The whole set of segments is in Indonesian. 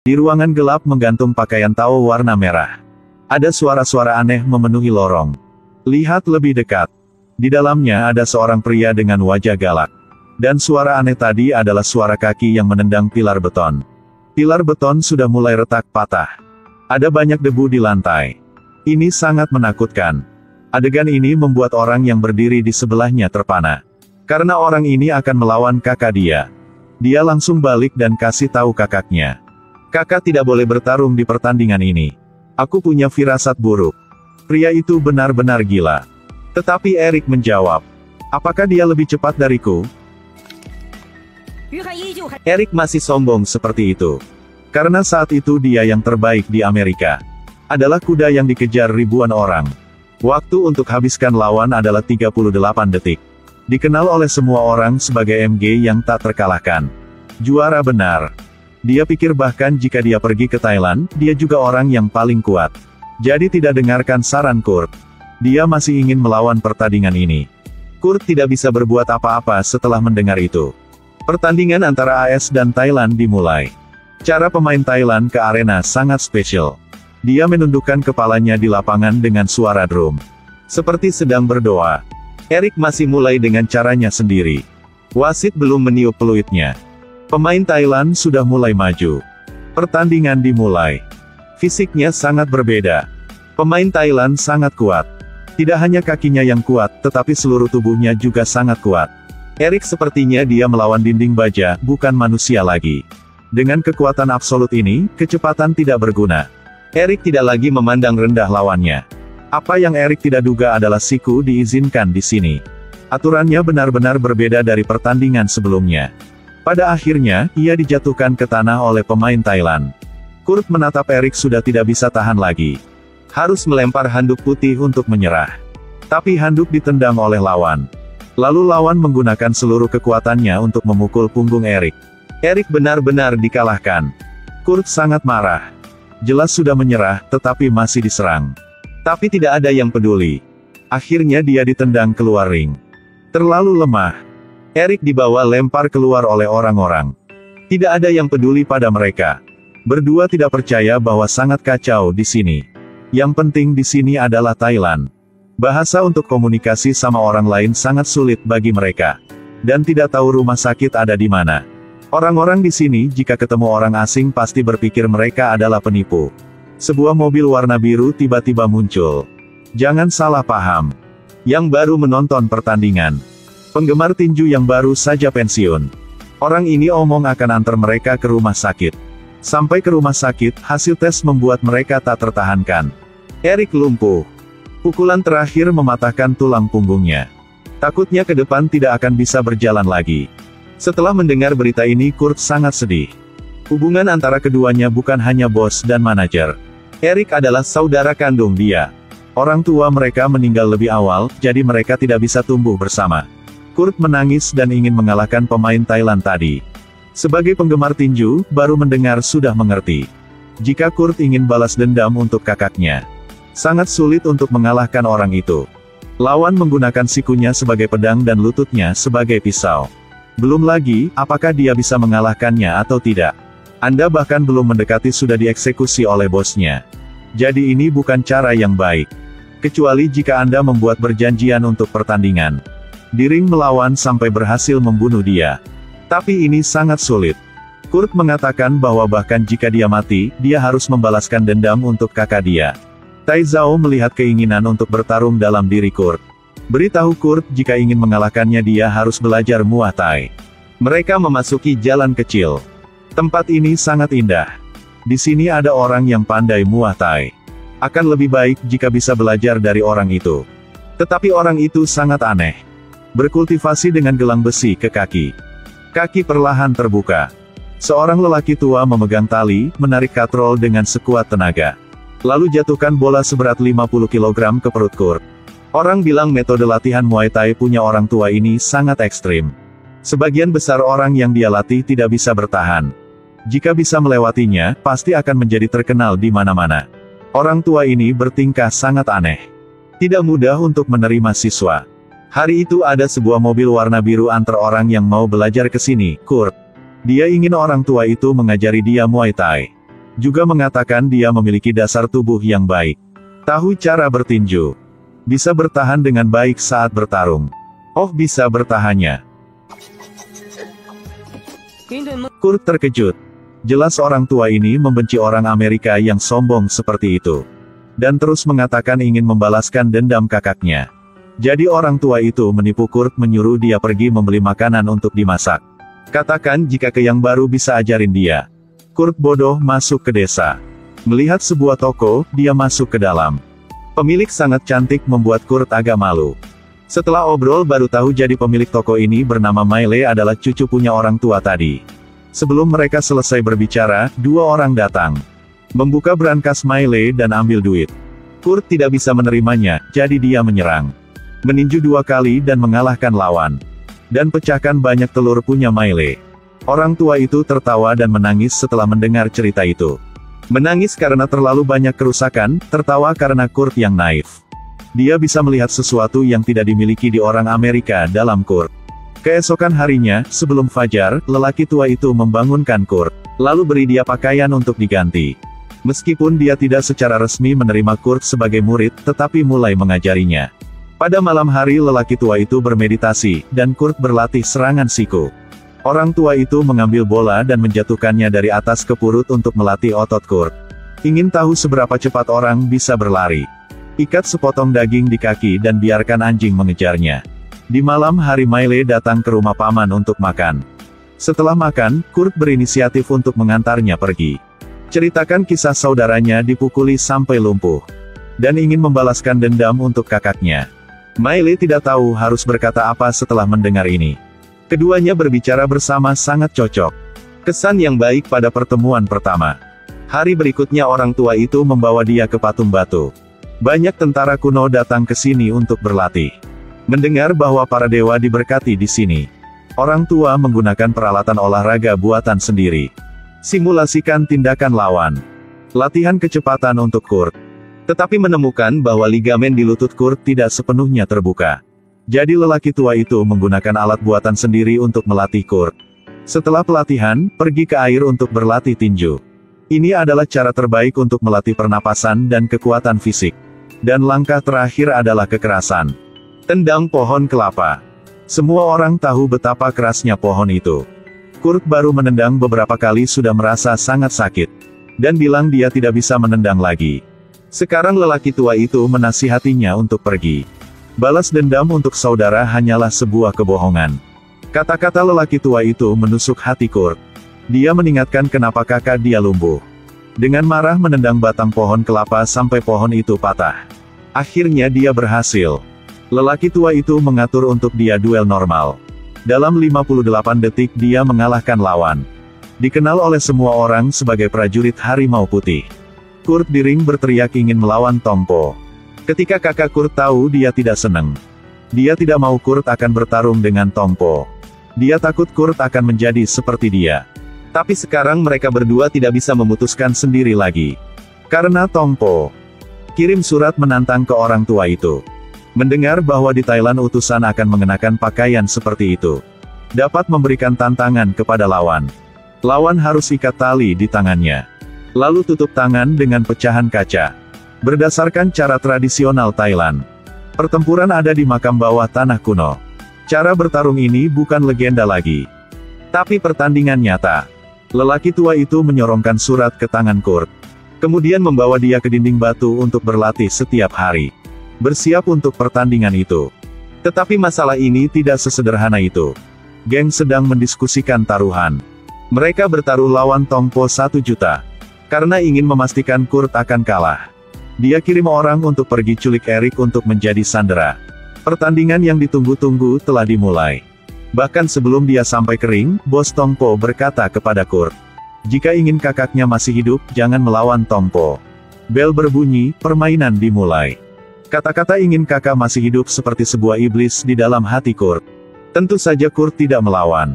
Di ruangan gelap menggantung pakaian tao warna merah. Ada suara-suara aneh memenuhi lorong. Lihat lebih dekat. Di dalamnya ada seorang pria dengan wajah galak. Dan suara aneh tadi adalah suara kaki yang menendang pilar beton. Pilar beton sudah mulai retak patah. Ada banyak debu di lantai. Ini sangat menakutkan. Adegan ini membuat orang yang berdiri di sebelahnya terpana. Karena orang ini akan melawan kakak dia. Dia langsung balik dan kasih tahu kakaknya. Kakak tidak boleh bertarung di pertandingan ini. Aku punya firasat buruk. Pria itu benar-benar gila. Tetapi Erik menjawab. Apakah dia lebih cepat dariku? Erik masih sombong seperti itu. Karena saat itu dia yang terbaik di Amerika. Adalah kuda yang dikejar ribuan orang. Waktu untuk habiskan lawan adalah 38 detik. Dikenal oleh semua orang sebagai MG yang tak terkalahkan. Juara benar. Dia pikir bahkan jika dia pergi ke Thailand, dia juga orang yang paling kuat. Jadi tidak dengarkan saran Kurt. Dia masih ingin melawan pertandingan ini. Kurt tidak bisa berbuat apa-apa setelah mendengar itu. Pertandingan antara AS dan Thailand dimulai. Cara pemain Thailand ke arena sangat spesial. Dia menundukkan kepalanya di lapangan dengan suara drum. Seperti sedang berdoa. Erik masih mulai dengan caranya sendiri. Wasit belum meniup peluitnya. Pemain Thailand sudah mulai maju. Pertandingan dimulai. Fisiknya sangat berbeda. Pemain Thailand sangat kuat. Tidak hanya kakinya yang kuat, tetapi seluruh tubuhnya juga sangat kuat. Erik sepertinya dia melawan dinding baja, bukan manusia lagi. Dengan kekuatan absolut ini, kecepatan tidak berguna. Erik tidak lagi memandang rendah lawannya. Apa yang Erik tidak duga adalah siku diizinkan di sini. Aturannya benar-benar berbeda dari pertandingan sebelumnya. Pada akhirnya, ia dijatuhkan ke tanah oleh pemain Thailand. Kurt menatap Erik sudah tidak bisa tahan lagi. Harus melempar handuk putih untuk menyerah. Tapi handuk ditendang oleh lawan. Lalu lawan menggunakan seluruh kekuatannya untuk memukul punggung Erik. Erik benar-benar dikalahkan. Kurt sangat marah. Jelas sudah menyerah, tetapi masih diserang. Tapi tidak ada yang peduli. Akhirnya dia ditendang keluar ring. Terlalu lemah. Erik dibawa lempar keluar oleh orang-orang. Tidak ada yang peduli pada mereka. Berdua tidak percaya bahwa sangat kacau di sini. Yang penting di sini adalah Thailand. Bahasa untuk komunikasi sama orang lain sangat sulit bagi mereka. Dan tidak tahu rumah sakit ada di mana. Orang-orang di sini jika ketemu orang asing pasti berpikir mereka adalah penipu. Sebuah mobil warna biru tiba-tiba muncul. Jangan salah paham. Yang baru menonton pertandingan. Penggemar tinju yang baru saja pensiun. Orang ini omong akan antar mereka ke rumah sakit. Sampai ke rumah sakit, hasil tes membuat mereka tak tertahankan. Erik lumpuh. Pukulan terakhir mematahkan tulang punggungnya. Takutnya ke depan tidak akan bisa berjalan lagi. Setelah mendengar berita ini Kurt sangat sedih. Hubungan antara keduanya bukan hanya bos dan manajer. Erik adalah saudara kandung dia. Orang tua mereka meninggal lebih awal, jadi mereka tidak bisa tumbuh bersama. Kurt menangis dan ingin mengalahkan pemain Thailand tadi. Sebagai penggemar tinju, baru mendengar sudah mengerti. Jika Kurt ingin balas dendam untuk kakaknya, sangat sulit untuk mengalahkan orang itu. Lawan menggunakan sikunya sebagai pedang dan lututnya sebagai pisau. Belum lagi, apakah dia bisa mengalahkannya atau tidak. Anda bahkan belum mendekati sudah dieksekusi oleh bosnya. Jadi ini bukan cara yang baik. Kecuali jika Anda membuat perjanjian untuk pertandingan. Di ring melawan sampai berhasil membunuh dia. Tapi ini sangat sulit. Kurt mengatakan bahwa bahkan jika dia mati, dia harus membalaskan dendam untuk kakak dia. Tai Zhao melihat keinginan untuk bertarung dalam diri Kurt. Beritahu Kurt jika ingin mengalahkannya dia harus belajar Muay Thai. Mereka memasuki jalan kecil. Tempat ini sangat indah. Di sini ada orang yang pandai Muay Thai. Akan lebih baik jika bisa belajar dari orang itu. Tetapi orang itu sangat aneh. Berkultivasi dengan gelang besi ke kaki. Kaki perlahan terbuka. Seorang lelaki tua memegang tali, menarik katrol dengan sekuat tenaga. Lalu jatuhkan bola seberat 50 kg ke perut Kurt. Orang bilang metode latihan Muay Thai punya orang tua ini sangat ekstrim. Sebagian besar orang yang dia latih tidak bisa bertahan. Jika bisa melewatinya, pasti akan menjadi terkenal di mana-mana. Orang tua ini bertingkah sangat aneh. Tidak mudah untuk menerima siswa. Hari itu ada sebuah mobil warna biru antar orang yang mau belajar ke sini, Kurt. Dia ingin orang tua itu mengajari dia Muay Thai. Juga mengatakan dia memiliki dasar tubuh yang baik. Tahu cara bertinju. Bisa bertahan dengan baik saat bertarung. Oh, bisa bertahannya. Kurt terkejut. Jelas orang tua ini membenci orang Amerika yang sombong seperti itu. Dan terus mengatakan ingin membalaskan dendam kakaknya. Jadi orang tua itu menipu Kurt, menyuruh dia pergi membeli makanan untuk dimasak. Katakan jika Keyang baru bisa ajarin dia. Kurt bodoh masuk ke desa. Melihat sebuah toko, dia masuk ke dalam. Pemilik sangat cantik membuat Kurt agak malu. Setelah obrol baru tahu jadi pemilik toko ini bernama Miley adalah cucu punya orang tua tadi. Sebelum mereka selesai berbicara, dua orang datang. Membuka brankas Miley dan ambil duit. Kurt tidak bisa menerimanya, jadi dia menyerang. Meninju 2 kali dan mengalahkan lawan. Dan pecahkan banyak telur punya Miley. Orang tua itu tertawa dan menangis setelah mendengar cerita itu. Menangis karena terlalu banyak kerusakan, tertawa karena Kurt yang naif. Dia bisa melihat sesuatu yang tidak dimiliki di orang Amerika dalam Kurt. Keesokan harinya, sebelum fajar, lelaki tua itu membangunkan Kurt, lalu beri dia pakaian untuk diganti. Meskipun dia tidak secara resmi menerima Kurt sebagai murid, tetapi mulai mengajarinya. Pada malam hari lelaki tua itu bermeditasi, dan Kurt berlatih serangan siku. Orang tua itu mengambil bola dan menjatuhkannya dari atas ke perut untuk melatih otot Kurt. Ingin tahu seberapa cepat orang bisa berlari? Ikat sepotong daging di kaki dan biarkan anjing mengejarnya. Di malam hari Miley datang ke rumah paman untuk makan. Setelah makan, Kurt berinisiatif untuk mengantarnya pergi. Ceritakan kisah saudaranya dipukuli sampai lumpuh. Dan ingin membalaskan dendam untuk kakaknya. Miley tidak tahu harus berkata apa setelah mendengar ini. Keduanya berbicara bersama sangat cocok. Kesan yang baik pada pertemuan pertama. Hari berikutnya orang tua itu membawa dia ke patung batu. Banyak tentara kuno datang ke sini untuk berlatih. Mendengar bahwa para dewa diberkati di sini. Orang tua menggunakan peralatan olahraga buatan sendiri. Simulasikan tindakan lawan. Latihan kecepatan untuk Kurt. Tetapi menemukan bahwa ligamen di lutut Kurt tidak sepenuhnya terbuka. Jadi lelaki tua itu menggunakan alat buatan sendiri untuk melatih Kurt. Setelah pelatihan, pergi ke air untuk berlatih tinju. Ini adalah cara terbaik untuk melatih pernapasan dan kekuatan fisik. Dan langkah terakhir adalah kekerasan. Tendang pohon kelapa. Semua orang tahu betapa kerasnya pohon itu. Kurt baru menendang beberapa kali sudah merasa sangat sakit. Dan bilang dia tidak bisa menendang lagi. Sekarang lelaki tua itu menasihatinya untuk pergi. Balas dendam untuk saudara hanyalah sebuah kebohongan. Kata-kata lelaki tua itu menusuk hati Kurt. Dia mengingatkan kenapa kakak dia lumpuh. Dengan marah menendang batang pohon kelapa sampai pohon itu patah. Akhirnya dia berhasil. Lelaki tua itu mengatur untuk dia duel normal. Dalam 58 detik dia mengalahkan lawan. Dikenal oleh semua orang sebagai prajurit harimau putih. Kurt di ring berteriak ingin melawan Tong Po. Ketika kakak Kurt tahu dia tidak senang. Dia tidak mau Kurt akan bertarung dengan Tong Po. Dia takut Kurt akan menjadi seperti dia. Tapi sekarang mereka berdua tidak bisa memutuskan sendiri lagi. Karena Tong Po kirim surat menantang ke orang tua itu. Mendengar bahwa di Thailand utusan akan mengenakan pakaian seperti itu. Dapat memberikan tantangan kepada lawan. Lawan harus ikat tali di tangannya. Lalu tutup tangan dengan pecahan kaca. Berdasarkan cara tradisional Thailand. Pertempuran ada di makam bawah tanah kuno. Cara bertarung ini bukan legenda lagi. Tapi pertandingan nyata. Lelaki tua itu menyorongkan surat ke tangan Kurt. Kemudian membawa dia ke dinding batu untuk berlatih setiap hari. Bersiap untuk pertandingan itu. Tetapi masalah ini tidak sesederhana itu. Geng sedang mendiskusikan taruhan. Mereka bertaruh lawan Tong Po 1 juta. Karena ingin memastikan Kurt akan kalah. Dia kirim orang untuk pergi culik Eric untuk menjadi sandera. Pertandingan yang ditunggu-tunggu telah dimulai. Bahkan sebelum dia sampai ke ring, bos Tong Po berkata kepada Kurt. Jika ingin kakaknya masih hidup, jangan melawan Tong Po. Bel berbunyi, permainan dimulai. Kata-kata ingin kakak masih hidup seperti sebuah iblis di dalam hati Kurt. Tentu saja Kurt tidak melawan.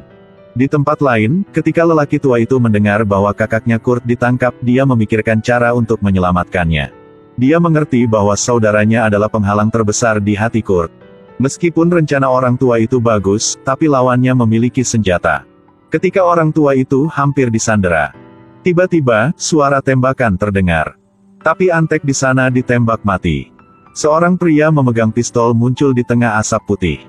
Di tempat lain, ketika lelaki tua itu mendengar bahwa kakaknya Kurt ditangkap, dia memikirkan cara untuk menyelamatkannya. Dia mengerti bahwa saudaranya adalah penghalang terbesar di hati Kurt. Meskipun rencana orang tua itu bagus, tapi lawannya memiliki senjata. Ketika orang tua itu hampir disandera, Tiba-tiba, suara tembakan terdengar. Tapi Antek di sana ditembak mati. Seorang pria memegang pistol muncul di tengah asap putih.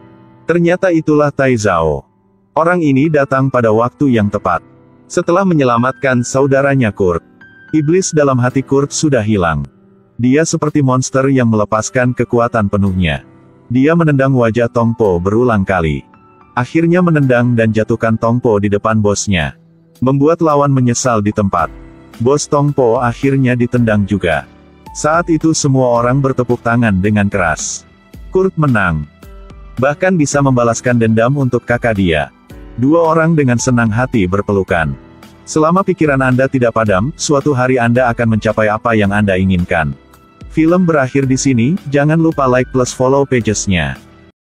Ternyata itulah Tai Zhao. Orang ini datang pada waktu yang tepat. Setelah menyelamatkan saudaranya Kurt, iblis dalam hati Kurt sudah hilang. Dia seperti monster yang melepaskan kekuatan penuhnya. Dia menendang wajah Tong Po berulang kali. Akhirnya menendang dan jatuhkan Tong Po di depan bosnya. Membuat lawan menyesal di tempat. Bos Tong Po akhirnya ditendang juga. Saat itu semua orang bertepuk tangan dengan keras. Kurt menang. Bahkan bisa membalaskan dendam untuk kakak dia. Dua orang dengan senang hati berpelukan. Selama pikiran Anda tidak padam, suatu hari Anda akan mencapai apa yang Anda inginkan. Film berakhir di sini, jangan lupa like plus follow pages-nya.